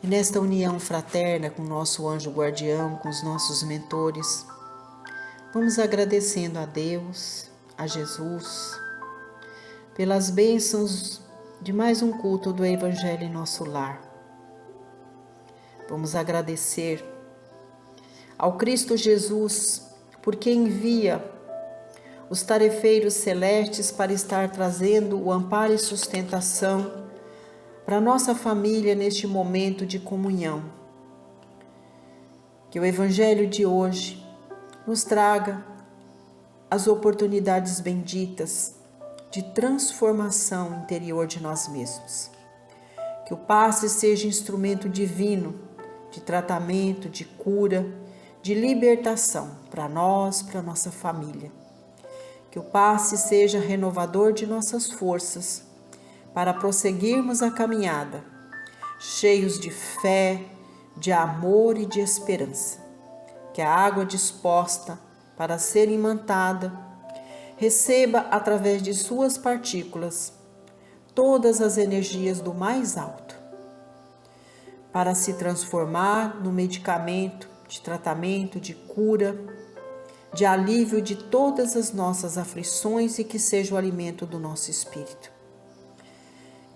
E nesta união fraterna com o nosso anjo guardião, com os nossos mentores, vamos agradecendo a Deus, a Jesus, pelas bênçãos de mais um culto do Evangelho em nosso lar. Vamos agradecer ao Cristo Jesus, porque envia os tarefeiros celestes para estar trazendo o amparo e sustentação para nossa família neste momento de comunhão. Que o Evangelho de hoje nos traga as oportunidades benditas de transformação interior de nós mesmos. Que o passe seja instrumento divino de tratamento, de cura, de libertação para nós, para nossa família. Que o passe seja renovador de nossas forças para prosseguirmos a caminhada, cheios de fé, de amor e de esperança. Que a água disposta para ser imantada receba através de suas partículas todas as energias do mais alto, para se transformar no medicamento de tratamento, de cura, de alívio de todas as nossas aflições e que seja o alimento do nosso espírito.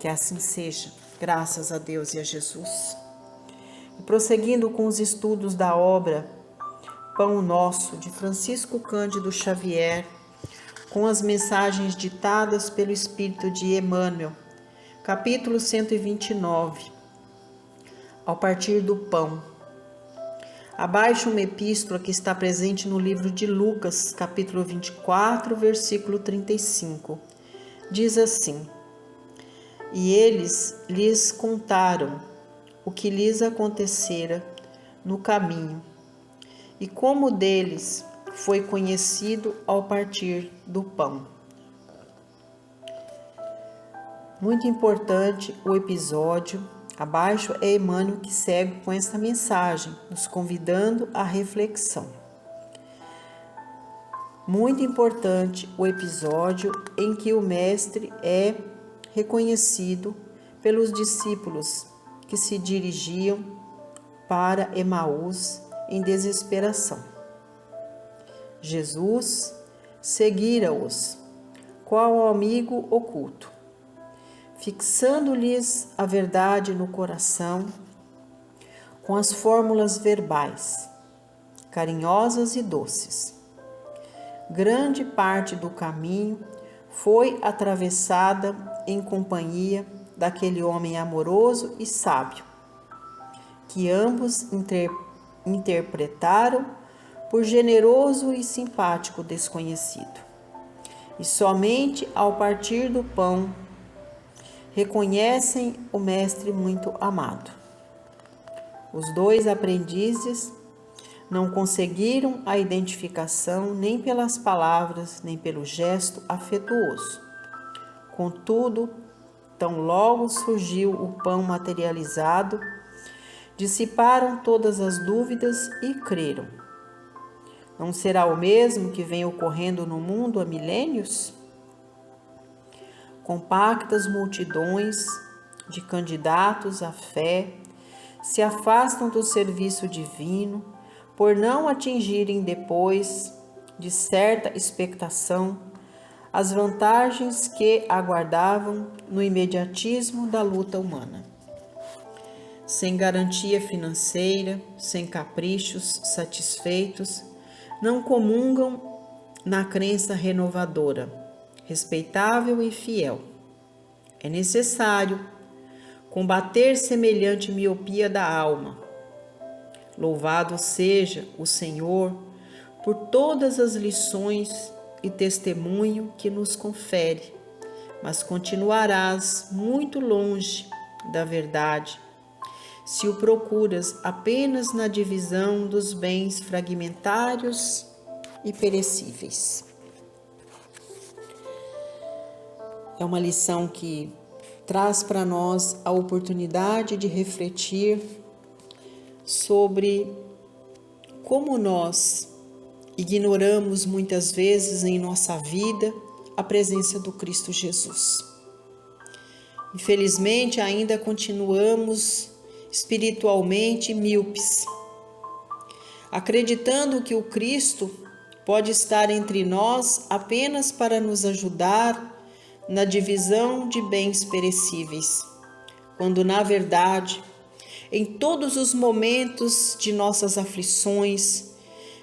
Que assim seja, graças a Deus e a Jesus. E prosseguindo com os estudos da obra Pão Nosso, de Francisco Cândido Xavier, com as mensagens ditadas pelo Espírito de Emmanuel, capítulo 129, ao partir do pão. Abaixo uma epístola que está presente no livro de Lucas, capítulo 24, versículo 35. Diz assim: E eles lhes contaram o que lhes acontecera no caminho, e como deles foi conhecido ao partir do pão. Muito importante o episódio. Abaixo é Emmanuel que segue com esta mensagem, nos convidando à reflexão. Muito importante o episódio em que o Mestre é reconhecido pelos discípulos que se dirigiam para Emaús em desesperação. Jesus seguira-os, qual amigo oculto, fixando-lhes a verdade no coração com as fórmulas verbais, carinhosas e doces. Grande parte do caminho foi atravessada em companhia daquele homem amoroso e sábio, que ambos interpretaram por generoso e simpático desconhecido. E somente ao partir do pão reconhecem o Mestre muito amado. Os dois aprendizes não conseguiram a identificação nem pelas palavras, nem pelo gesto afetuoso. Contudo, tão logo surgiu o pão materializado, dissiparam todas as dúvidas e creram. Não será o mesmo que vem ocorrendo no mundo há milênios? Compactas multidões de candidatos à fé se afastam do serviço divino por não atingirem depois de certa expectação as vantagens que aguardavam no imediatismo da luta humana. Sem garantia financeira, sem caprichos satisfeitos, não comungam na crença renovadora, respeitável e fiel. É necessário combater semelhante miopia da alma. Louvado seja o Senhor por todas as lições e testemunho que nos confere, mas continuarás muito longe da verdade se o procuras apenas na divisão dos bens fragmentários e perecíveis. É uma lição que traz para nós a oportunidade de refletir sobre como nós ignoramos muitas vezes em nossa vida a presença do Cristo Jesus. Infelizmente, ainda continuamos espiritualmente míopes, acreditando que o Cristo pode estar entre nós apenas para nos ajudar na divisão de bens perecíveis, quando na verdade, em todos os momentos de nossas aflições,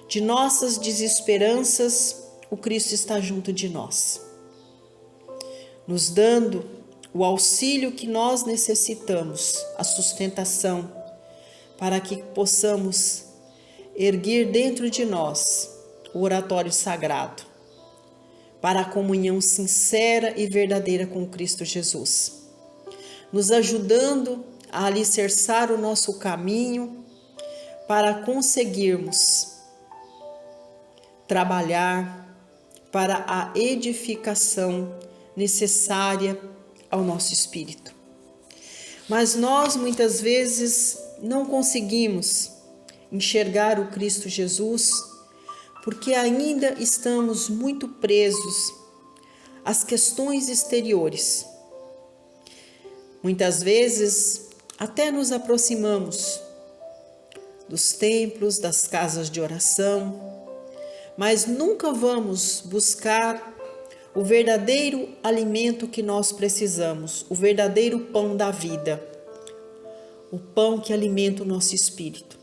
de nossas desesperanças, o Cristo está junto de nós, nos dando o auxílio que nós necessitamos, a sustentação, para que possamos erguer dentro de nós o oratório sagrado, para a comunhão sincera e verdadeira com Cristo Jesus, nos ajudando a alicerçar o nosso caminho para conseguirmos trabalhar para a edificação necessária ao nosso espírito. Mas nós muitas vezes não conseguimos enxergar o Cristo Jesus porque ainda estamos muito presos às questões exteriores. Muitas vezes até nos aproximamos dos templos, das casas de oração, mas nunca vamos buscar o verdadeiro alimento que nós precisamos, o verdadeiro pão da vida, o pão que alimenta o nosso espírito.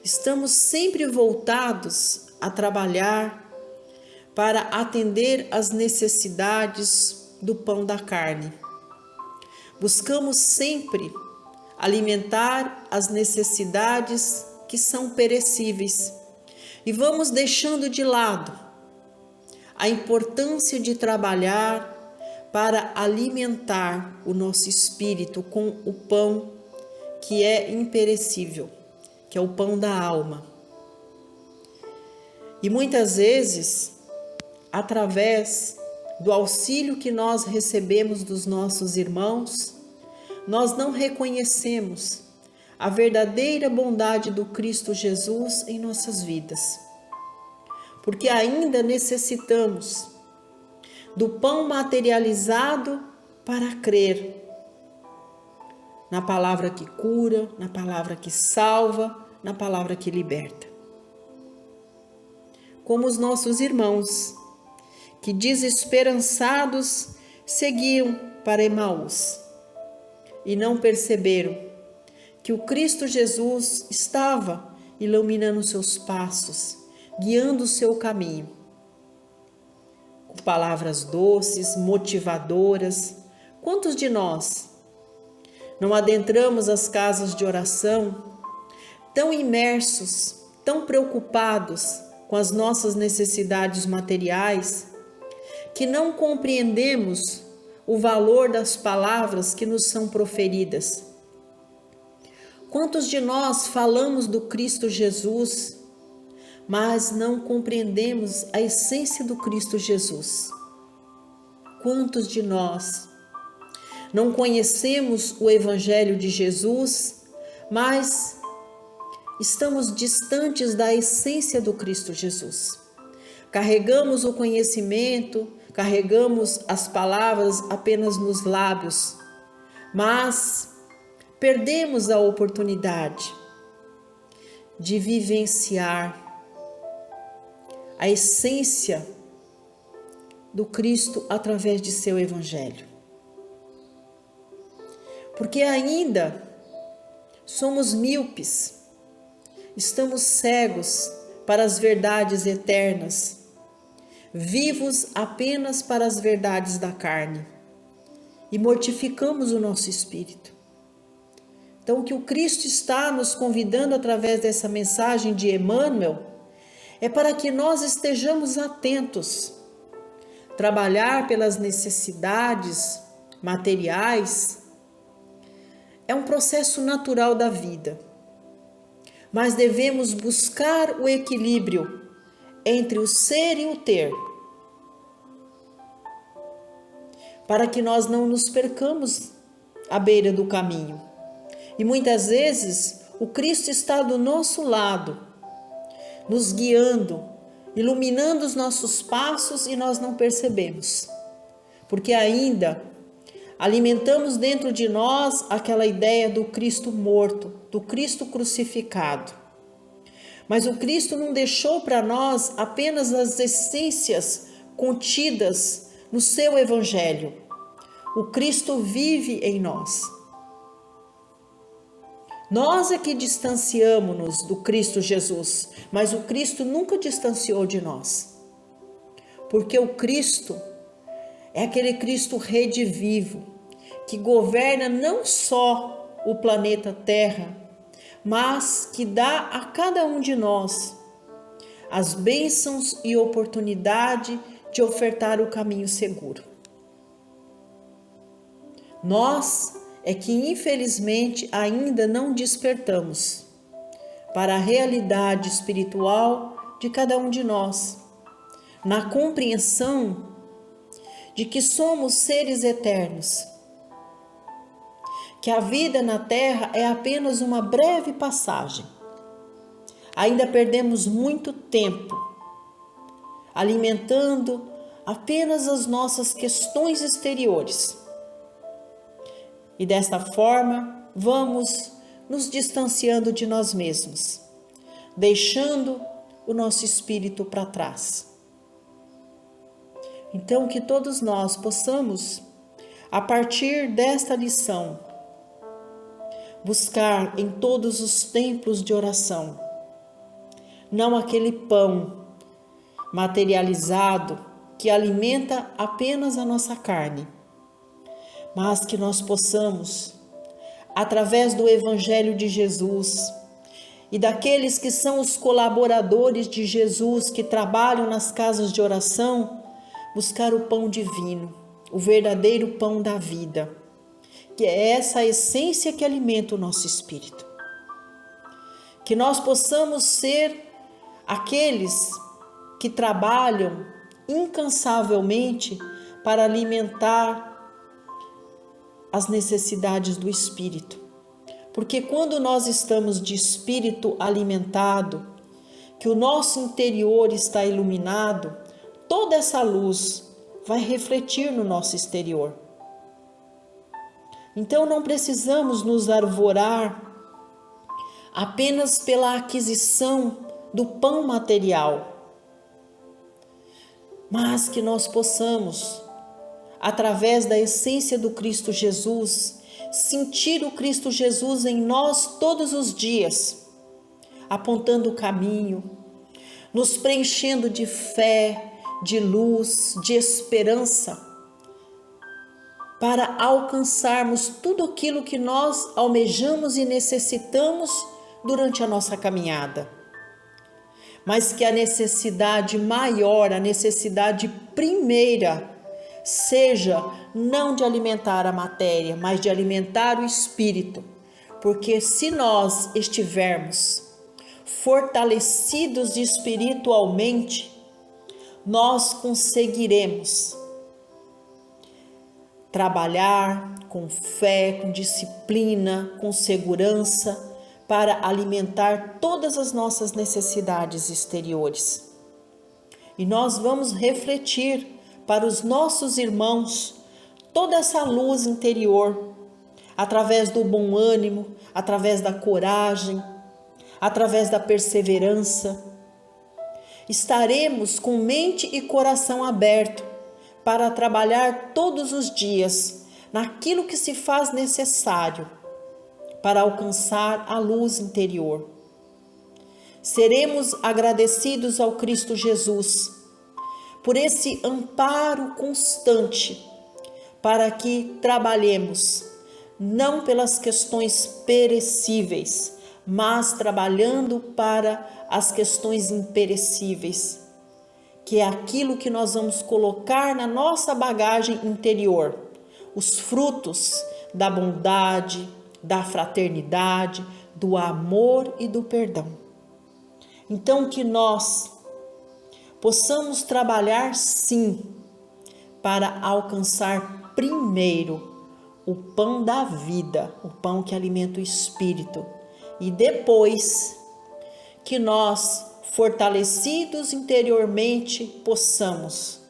Estamos sempre voltados a trabalhar para atender às necessidades do pão da carne. Buscamos sempre alimentar as necessidades que são perecíveis e vamos deixando de lado a importância de trabalhar para alimentar o nosso espírito com o pão que é imperecível, que é o pão da alma. E muitas vezes, através do auxílio que nós recebemos dos nossos irmãos, nós não reconhecemos a verdadeira bondade do Cristo Jesus em nossas vidas, porque ainda necessitamos do pão materializado para crer na palavra que cura, na palavra que salva, na palavra que liberta. Como os nossos irmãos, que desesperançados seguiam para Emaús e não perceberam que o Cristo Jesus estava iluminando seus passos, guiando o seu caminho, com palavras doces, motivadoras. Quantos de nós não adentramos as casas de oração tão imersos, tão preocupados com as nossas necessidades materiais, que não compreendemos o valor das palavras que nos são proferidas? Quantos de nós falamos do Cristo Jesus, mas não compreendemos a essência do Cristo Jesus? Quantos de nós não conhecemos o Evangelho de Jesus, mas estamos distantes da essência do Cristo Jesus? Carregamos o conhecimento, carregamos as palavras apenas nos lábios, mas perdemos a oportunidade de vivenciar a essência do Cristo através de seu Evangelho. Porque ainda somos míopes, estamos cegos para as verdades eternas, vivos apenas para as verdades da carne, e mortificamos o nosso espírito. Então, o que o Cristo está nos convidando através dessa mensagem de Emmanuel é para que nós estejamos atentos, trabalhar pelas necessidades materiais é um processo natural da vida, mas devemos buscar o equilíbrio entre o ser e o ter, para que nós não nos percamos à beira do caminho. E muitas vezes o Cristo está do nosso lado, nos guiando, iluminando os nossos passos, e nós não percebemos, porque ainda alimentamos dentro de nós aquela ideia do Cristo morto, do Cristo crucificado. Mas o Cristo não deixou para nós apenas as essências contidas no seu Evangelho. O Cristo vive em nós. Nós é que distanciamos-nos do Cristo Jesus, mas o Cristo nunca distanciou de nós. Porque o Cristo é aquele Cristo redivivo, que governa não só o planeta Terra, mas que dá a cada um de nós as bênçãos e oportunidade de ofertar o caminho seguro. Nós é que infelizmente ainda não despertamos para a realidade espiritual de cada um de nós, na compreensão de que somos seres eternos, que a vida na Terra é apenas uma breve passagem. Ainda perdemos muito tempo alimentando apenas as nossas questões exteriores. E desta forma, vamos nos distanciando de nós mesmos, deixando o nosso espírito para trás. Então, que todos nós possamos, a partir desta lição, buscar em todos os templos de oração, não aquele pão materializado que alimenta apenas a nossa carne, mas que nós possamos, através do Evangelho de Jesus e daqueles que são os colaboradores de Jesus, que trabalham nas casas de oração, buscar o pão divino, o verdadeiro pão da vida, que é essa essência que alimenta o nosso espírito. Que nós possamos ser aqueles que trabalham incansavelmente para alimentar as necessidades do espírito. Porque quando nós estamos de espírito alimentado, que o nosso interior está iluminado, toda essa luz vai refletir no nosso exterior. Então não precisamos nos arvorar apenas pela aquisição do pão material, mas que nós possamos, através da essência do Cristo Jesus, sentir o Cristo Jesus em nós todos os dias, apontando o caminho, nos preenchendo de fé, de luz, de esperança, para alcançarmos tudo aquilo que nós almejamos e necessitamos durante a nossa caminhada. Mas que a necessidade maior, a necessidade primeira, seja não de alimentar a matéria, mas de alimentar o espírito. Porque se nós estivermos fortalecidos espiritualmente, nós conseguiremos trabalhar com fé, com disciplina, com segurança, para alimentar todas as nossas necessidades exteriores. E nós vamos refletir para os nossos irmãos toda essa luz interior, através do bom ânimo, através da coragem, através da perseverança. Estaremos com mente e coração aberto para trabalhar todos os dias naquilo que se faz necessário para alcançar a luz interior. Seremos agradecidos ao Cristo Jesus por esse amparo constante para que trabalhemos não pelas questões perecíveis, mas trabalhando para as questões imperecíveis, que é aquilo que nós vamos colocar na nossa bagagem interior, os frutos da bondade, da fraternidade, do amor e do perdão. Então que nós possamos trabalhar sim para alcançar primeiro o pão da vida, o pão que alimenta o espírito, e depois que nós, fortalecidos interiormente, possamos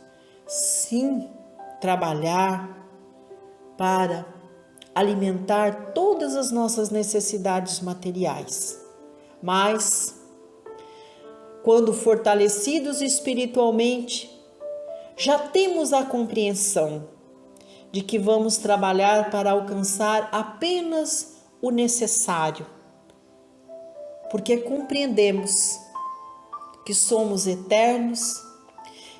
sim trabalhar para alimentar todas as nossas necessidades materiais. Mas, quando fortalecidos espiritualmente, já temos a compreensão de que vamos trabalhar para alcançar apenas o necessário, porque compreendemos que somos eternos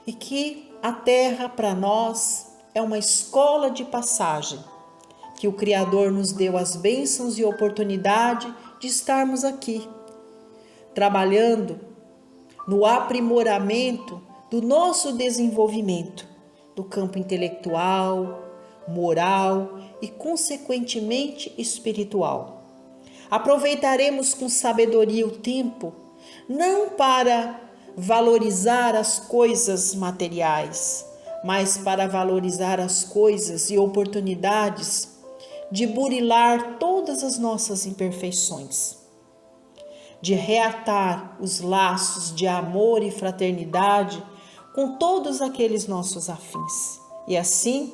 e que a Terra para nós é uma escola de passagem, que o Criador nos deu as bênçãos e oportunidade de estarmos aqui, trabalhando no aprimoramento do nosso desenvolvimento, do campo intelectual, moral e, consequentemente, espiritual. Aproveitaremos com sabedoria o tempo, não para valorizar as coisas materiais, mas para valorizar as coisas e oportunidades de burilar todas as nossas imperfeições, de reatar os laços de amor e fraternidade com todos aqueles nossos afins. E assim,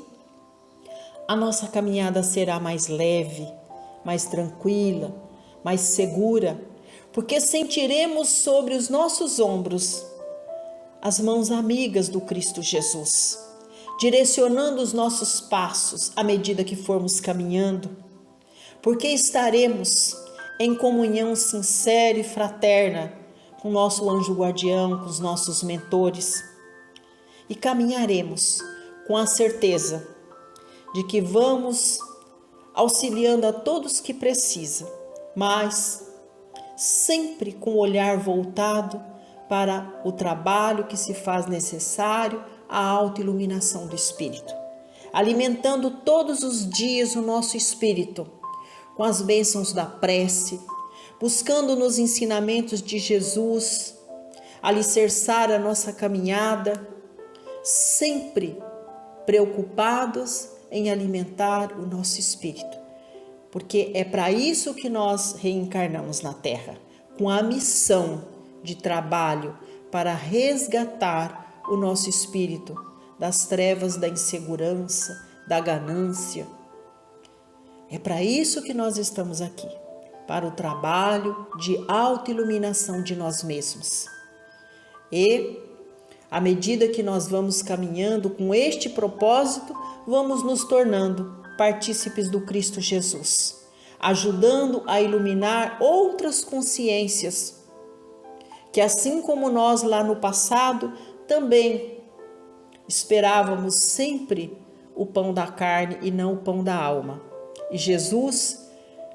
a nossa caminhada será mais leve, mais tranquila, mais segura, porque sentiremos sobre os nossos ombros as mãos amigas do Cristo Jesus, direcionando os nossos passos à medida que formos caminhando, porque estaremos em comunhão sincera e fraterna com nosso anjo guardião, com os nossos mentores, e caminharemos com a certeza de que vamos auxiliando a todos que precisam, mas sempre com o olhar voltado para o trabalho que se faz necessário à autoiluminação do espírito, alimentando todos os dias o nosso espírito com as bênçãos da prece, buscando nos ensinamentos de Jesus, alicerçar a nossa caminhada, sempre preocupados em alimentar o nosso espírito, porque é para isso que nós reencarnamos na Terra, com a missão de trabalho para resgatar o nosso espírito das trevas da insegurança, da ganância. É para isso que nós estamos aqui, para o trabalho de autoiluminação de nós mesmos. E, à medida que nós vamos caminhando com este propósito, vamos nos tornando partícipes do Cristo Jesus, ajudando a iluminar outras consciências, que assim como nós lá no passado, também esperávamos sempre o pão da carne e não o pão da alma. E Jesus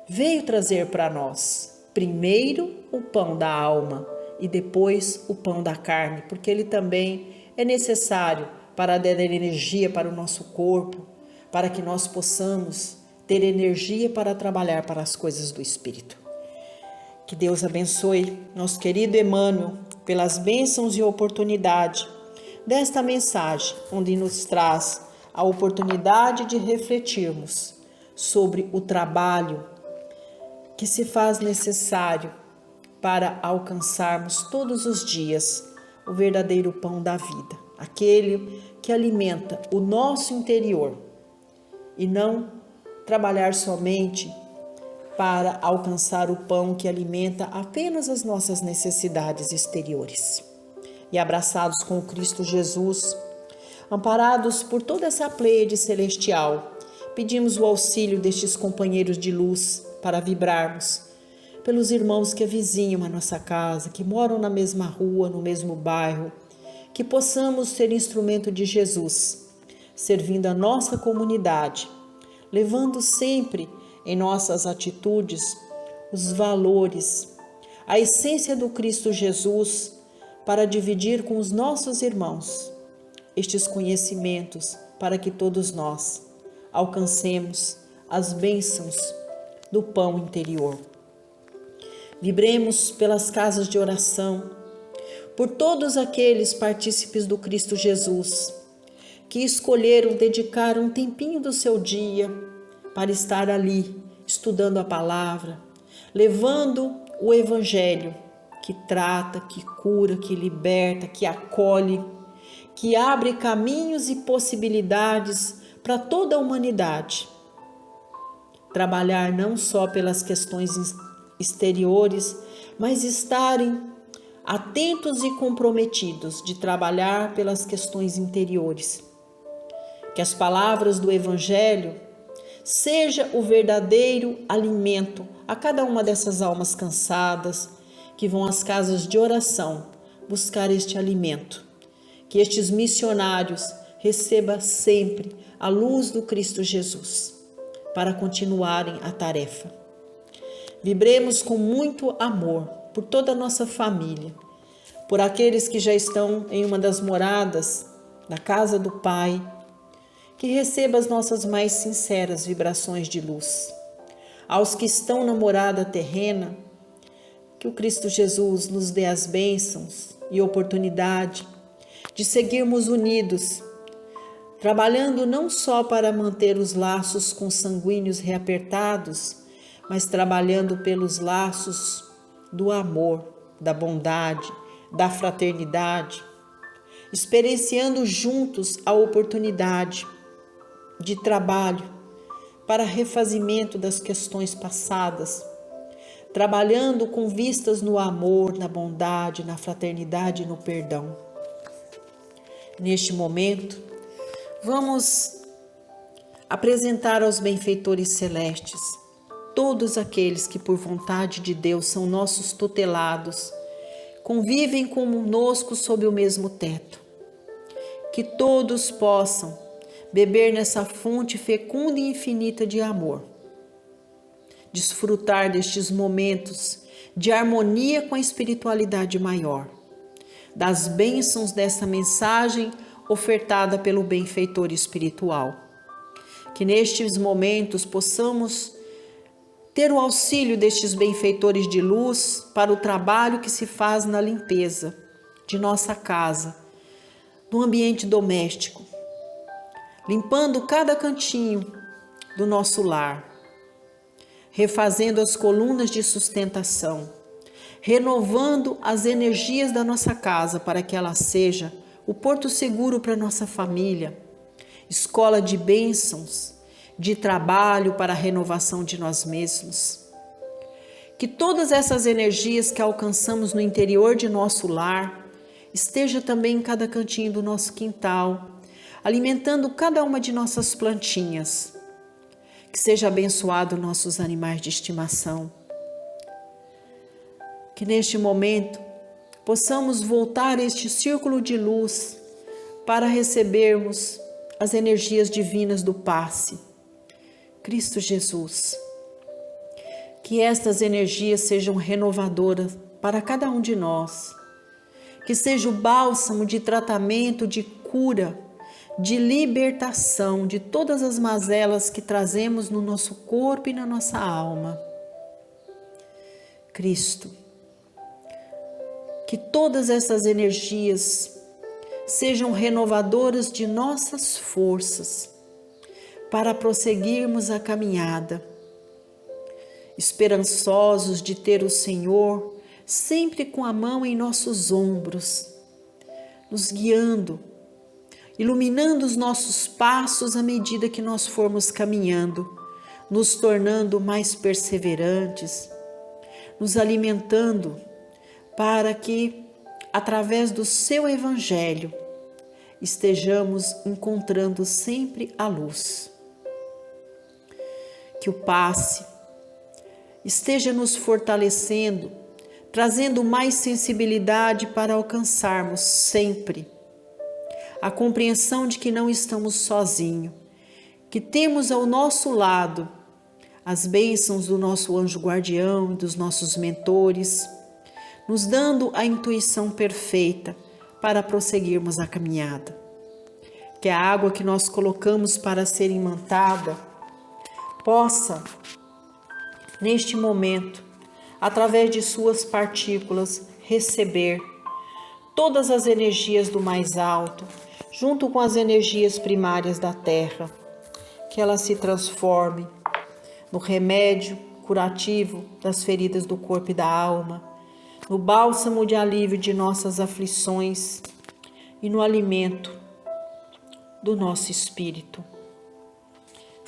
veio trazer para nós, primeiro o pão da alma e depois o pão da carne, porque ele também é necessário para dar energia para o nosso corpo, para que nós possamos ter energia para trabalhar para as coisas do Espírito. Que Deus abençoe nosso querido Emmanuel pelas bênçãos e oportunidade desta mensagem, onde nos traz a oportunidade de refletirmos sobre o trabalho que se faz necessário para alcançarmos todos os dias o verdadeiro pão da vida, aquele que alimenta o nosso interior, e não trabalhar somente para alcançar o pão que alimenta apenas as nossas necessidades exteriores. E abraçados com o Cristo Jesus, amparados por toda essa pleiade celestial, pedimos o auxílio destes companheiros de luz para vibrarmos pelos irmãos que avizinham a nossa casa, que moram na mesma rua, no mesmo bairro, que possamos ser instrumento de Jesus, servindo a nossa comunidade, levando sempre em nossas atitudes os valores, a essência do Cristo Jesus, para dividir com os nossos irmãos estes conhecimentos, para que todos nós alcancemos as bênçãos do pão interior. Vibremos pelas casas de oração, por todos aqueles partícipes do Cristo Jesus, que escolheram dedicar um tempinho do seu dia para estar ali, estudando a palavra, levando o Evangelho, que trata, que cura, que liberta, que acolhe, que abre caminhos e possibilidades para toda a humanidade, trabalhar não só pelas questões exteriores, mas estarem atentos e comprometidos de trabalhar pelas questões interiores. Que as palavras do Evangelho seja o verdadeiro alimento a cada uma dessas almas cansadas que vão às casas de oração buscar este alimento. Que estes missionários recebam sempre a luz do Cristo Jesus para continuarem a tarefa. Vibremos com muito amor por toda a nossa família, por aqueles que já estão em uma das moradas da casa do Pai, que receba as nossas mais sinceras vibrações de luz. Aos que estão na morada terrena, que o Cristo Jesus nos dê as bênçãos e oportunidade de seguirmos unidos, trabalhando não só para manter os laços consanguíneos reapertados, mas trabalhando pelos laços do amor, da bondade, da fraternidade, experienciando juntos a oportunidade de trabalho para refazimento das questões passadas, trabalhando com vistas no amor, na bondade, na fraternidade e no perdão. Neste momento, vamos apresentar aos benfeitores celestes todos aqueles que por vontade de Deus são nossos tutelados, convivem conosco sob o mesmo teto. Que todos possam beber nessa fonte fecunda e infinita de amor, desfrutar destes momentos de harmonia com a espiritualidade maior, das bênçãos dessa mensagem ofertada pelo benfeitor espiritual. Que nestes momentos possamos ter o auxílio destes benfeitores de luz para o trabalho que se faz na limpeza de nossa casa, no ambiente doméstico, limpando cada cantinho do nosso lar, refazendo as colunas de sustentação, renovando as energias da nossa casa para que ela seja o porto seguro para nossa família, escola de bênçãos, de trabalho para a renovação de nós mesmos. Que todas essas energias que alcançamos no interior de nosso lar esteja também em cada cantinho do nosso quintal, alimentando cada uma de nossas plantinhas. Que seja abençoado nossos animais de estimação. Que neste momento possamos voltar a este círculo de luz para recebermos as energias divinas do passe. Cristo Jesus. Que estas energias sejam renovadoras para cada um de nós. Que seja o bálsamo de tratamento, de cura, de libertação de todas as mazelas que trazemos no nosso corpo e na nossa alma. Cristo. Que todas essas energias sejam renovadoras de nossas forças para prosseguirmos a caminhada, esperançosos de ter o Senhor sempre com a mão em nossos ombros, nos guiando, iluminando os nossos passos à medida que nós formos caminhando, nos tornando mais perseverantes, nos alimentando para que, através do seu Evangelho, estejamos encontrando sempre a luz. Que o passe esteja nos fortalecendo, trazendo mais sensibilidade para alcançarmos sempre a compreensão de que não estamos sozinhos, que temos ao nosso lado as bênçãos do nosso anjo guardião e dos nossos mentores, nos dando a intuição perfeita para prosseguirmos a caminhada. Que a água que nós colocamos para ser imantada possa, neste momento, através de suas partículas, receber todas as energias do mais alto, junto com as energias primárias da terra, que ela se transforme no remédio curativo das feridas do corpo e da alma, no bálsamo de alívio de nossas aflições e no alimento do nosso espírito.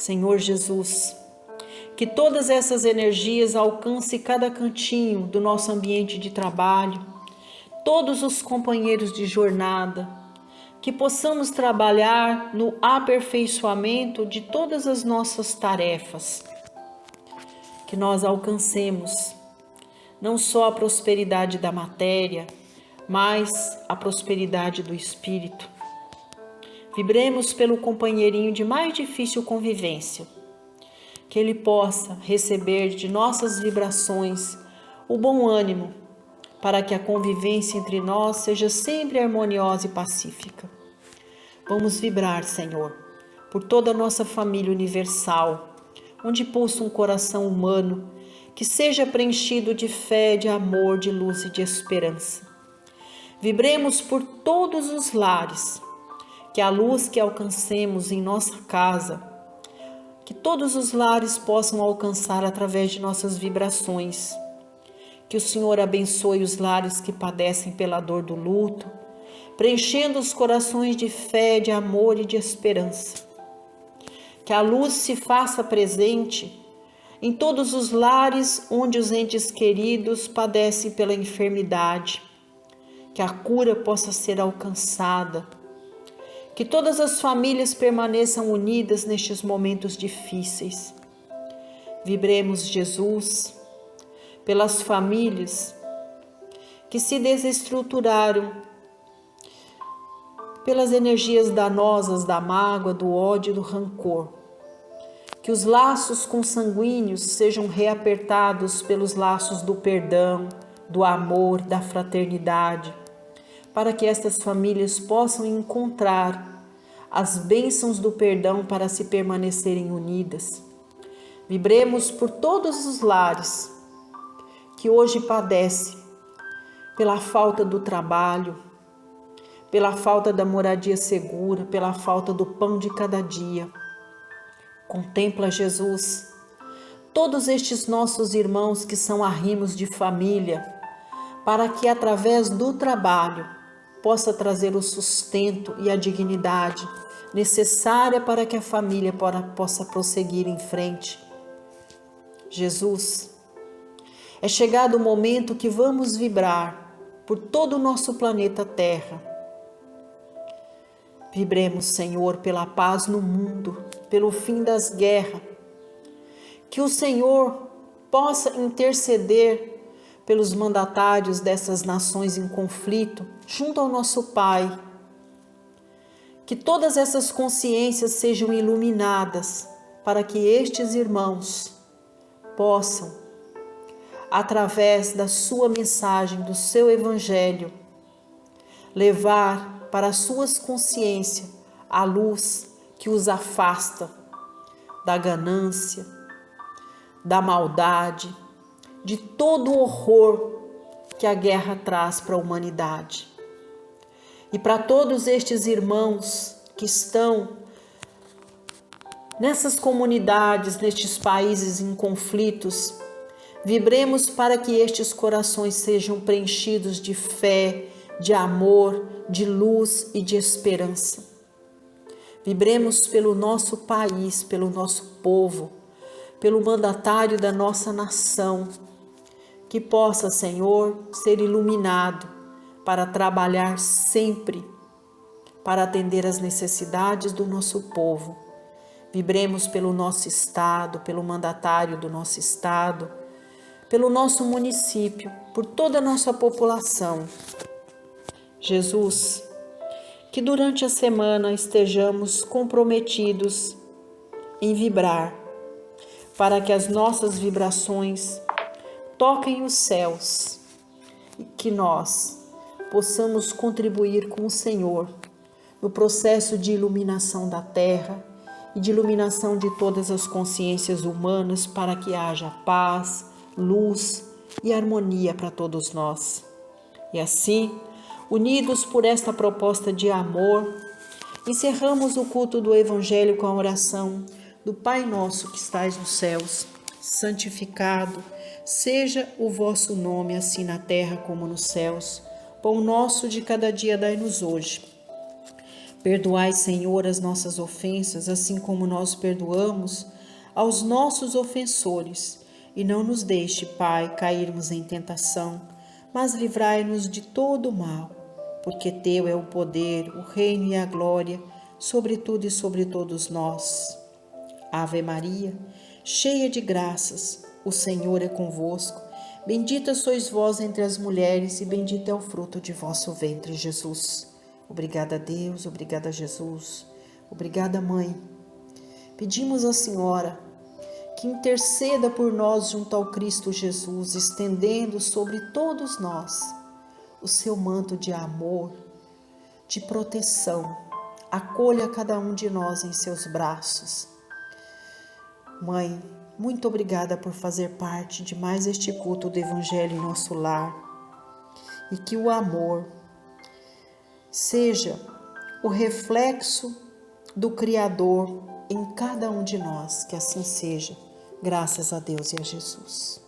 Senhor Jesus, Que todas essas energias alcancem cada cantinho do nosso ambiente de trabalho, todos os companheiros de jornada, que possamos trabalhar no aperfeiçoamento de todas as nossas tarefas, que nós alcancemos não só a prosperidade da matéria, mas a prosperidade do espírito. Vibremos pelo companheirinho de mais difícil convivência, que ele possa receber de nossas vibrações o bom ânimo, para que a convivência entre nós seja sempre harmoniosa e pacífica. Vamos vibrar, Senhor, por toda a nossa família universal, onde pulsa um coração humano que seja preenchido de fé, de amor, de luz e de esperança. Vibremos por todos os lares, que a luz que alcancemos em nossa casa, que todos os lares possam alcançar através de nossas vibrações. Que o Senhor abençoe os lares que padecem pela dor do luto, preenchendo os corações de fé, de amor e de esperança. Que a luz se faça presente em todos os lares onde os entes queridos padecem pela enfermidade. Que a cura possa ser alcançada. Que todas as famílias permaneçam unidas nestes momentos difíceis. Vibremos, Jesus, pelas famílias que se desestruturaram pelas energias danosas da mágoa, do ódio e do rancor. Que os laços consanguíneos sejam reapertados pelos laços do perdão, do amor, da fraternidade, para que estas famílias possam encontrar as bênçãos do perdão para se permanecerem unidas. Vibremos por todos os lares que hoje padecem pela falta do trabalho, pela falta da moradia segura, pela falta do pão de cada dia. Contempla, Jesus, todos estes nossos irmãos que são arrimos de família, para que através do trabalho possa trazer o sustento e a dignidade necessária para que a família possa prosseguir em frente. Jesus, é chegado o momento que vamos vibrar por todo o nosso planeta Terra. Vibremos, Senhor, pela paz no mundo, pelo fim das guerras. Que o Senhor possa interceder pelos mandatários dessas nações em conflito, junto ao nosso Pai. Que todas essas consciências sejam iluminadas, para que estes irmãos possam, através da sua mensagem, do seu evangelho, levar para as suas consciências a luz que os afasta da ganância, da maldade, de todo o horror que a guerra traz para a humanidade. E para todos estes irmãos que estão nessas comunidades, nestes países em conflitos, vibremos para que estes corações sejam preenchidos de fé, de amor, de luz e de esperança. Vibremos pelo nosso país, pelo nosso povo, pelo mandatário da nossa nação, que possa, Senhor, ser iluminado para trabalhar sempre para atender às necessidades do nosso povo. Vibremos pelo nosso estado, pelo mandatário do nosso estado, pelo nosso município, por toda a nossa população. Jesus, que durante a semana estejamos comprometidos em vibrar, para que as nossas vibrações toquem os céus e que nós possamos contribuir com o Senhor no processo de iluminação da terra e de iluminação de todas as consciências humanas, para que haja paz, luz e harmonia para todos nós. E assim, unidos por esta proposta de amor, encerramos o culto do Evangelho com a oração do Pai Nosso que estais nos céus, santificado seja o vosso nome, assim na terra como nos céus. Pão nosso de cada dia dai-nos hoje. Perdoai, Senhor, as nossas ofensas, assim como nós perdoamos aos nossos ofensores, e não nos deixe, Pai, cairmos em tentação, mas livrai-nos de todo o mal, porque Teu é o poder, o reino e a glória, sobre tudo e sobre todos nós. Ave Maria, cheia de graças, o Senhor é convosco. Bendita sois vós entre as mulheres e bendito é o fruto de vosso ventre, Jesus. Obrigada, Deus, obrigada, Jesus. Obrigada, Mãe. Pedimos à Senhora que interceda por nós junto ao Cristo Jesus, estendendo sobre todos nós o seu manto de amor, de proteção. Acolha cada um de nós em seus braços. Mãe, muito obrigada por fazer parte de mais este culto do Evangelho em nosso lar, e que o amor seja o reflexo do Criador em cada um de nós, que assim seja, graças a Deus e a Jesus.